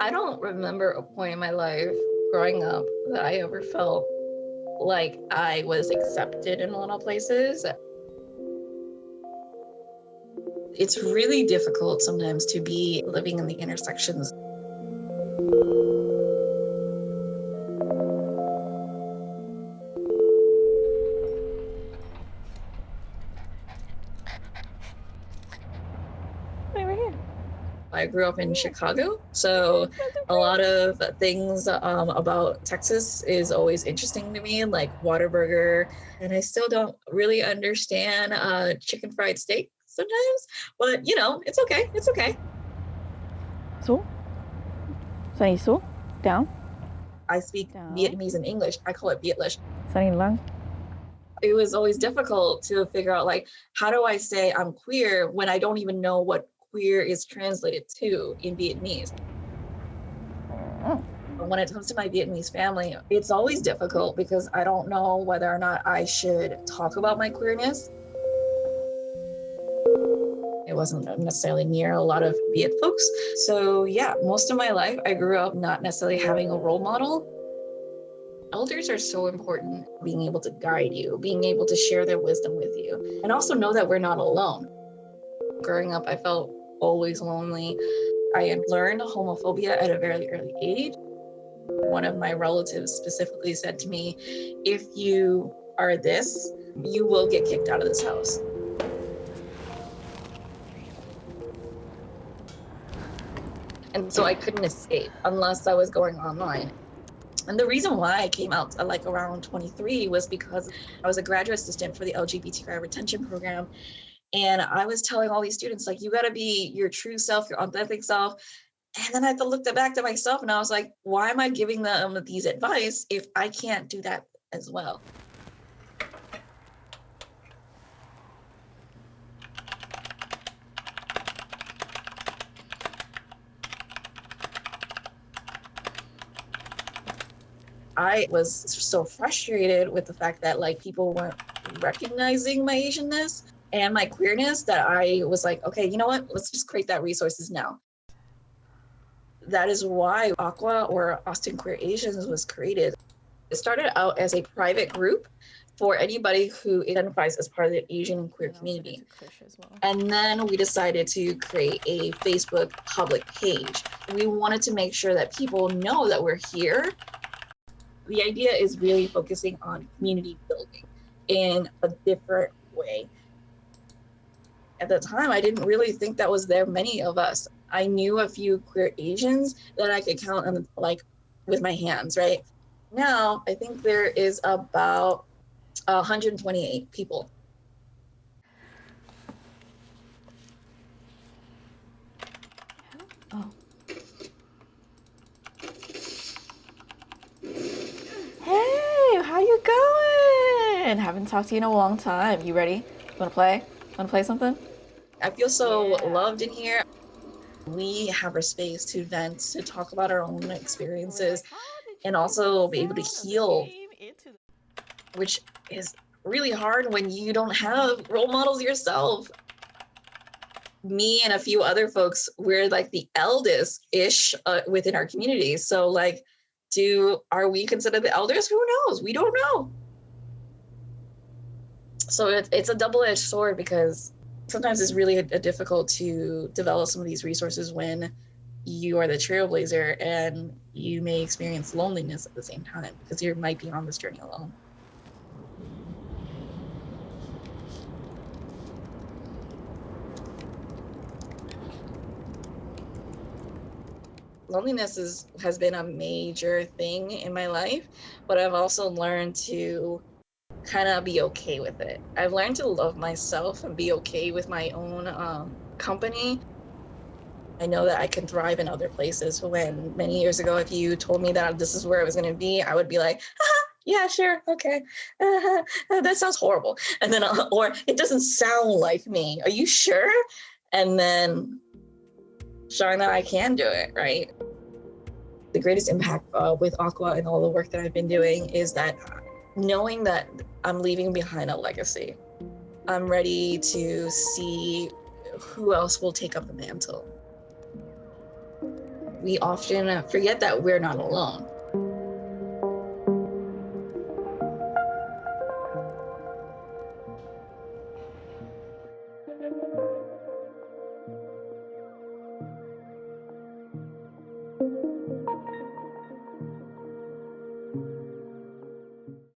I don't remember a point in my life growing up that I ever felt like I was accepted in a lot of places. It's really difficult sometimes to be living in the intersections. Over here. I grew up in Chicago, so a lot of things about Texas is always interesting to me, like Whataburger, and I still don't really understand chicken fried steak sometimes, but it's okay. It's okay. So? Sunny so? Down? I speak Down. Vietnamese and English. I call it Vietlish. Sunny lung? It was always difficult to figure out, like, how do I say I'm queer when I don't even know what queer is translated to in Vietnamese. When it comes to my Vietnamese family, it's always difficult because I don't know whether or not I should talk about my queerness. I wasn't necessarily near a lot of Viet folks. So yeah, most of my life, I grew up not necessarily having a role model. Elders are so important, being able to guide you, being able to share their wisdom with you, and also know that we're not alone. Growing up, I felt always lonely. I had learned homophobia at a very early age. One of my relatives specifically said to me, if you are this, you will get kicked out of this house. And so I couldn't escape unless I was going online. And the reason why I came out like around 23 was because I was a graduate assistant for the LGBTQ retention program. And I was telling all these students, like, you got to be your true self, your authentic self. And then I had to look back to myself and I was like, why am I giving them these advice if I can't do that as well? I was so frustrated with the fact that like people weren't recognizing my Asianness and my queerness that I was like, okay, you know what? Let's just create that resources now. That is why Aqua, or Austin Queer Asians, was created. It started out as a private group for anybody who identifies as part of the Asian queer community. And then we decided to create a Facebook public page. We wanted to make sure that people know that we're here. The idea is really focusing on community building in a different way. At the time, I didn't really think that was there many of us. I knew a few queer Asians that I could count on, like, with my hands, right? Now, I think there is about 128 people. Oh. Hey, how you going? Haven't talked to you in a long time. You ready? Wanna play? Wanna play something? I feel so loved in here. We have our space to vent, to talk about our own experiences, and also be able to heal, which is really hard when you don't have role models yourself. Me and a few other folks, we're like the eldest-ish within our community. So like, are we considered the elders? Who knows? We don't know. So it's a double-edged sword because sometimes it's really difficult to develop some of these resources when you are the trailblazer and you may experience loneliness at the same time because you might be on this journey alone. Loneliness has been a major thing in my life, but I've also learned to kind of be okay with it. I've learned to love myself and be okay with my own company. I know that I can thrive in other places. When many years ago, if you told me that this is where I was going to be, I would be like, yeah, sure, okay. That sounds horrible. And then, or it doesn't sound like me. Are you sure? And then showing that I can do it, right? The greatest impact with Aqua and all the work that I've been doing is that knowing that I'm leaving behind a legacy. I'm ready to see who else will take up the mantle. we often forget that we're not alone.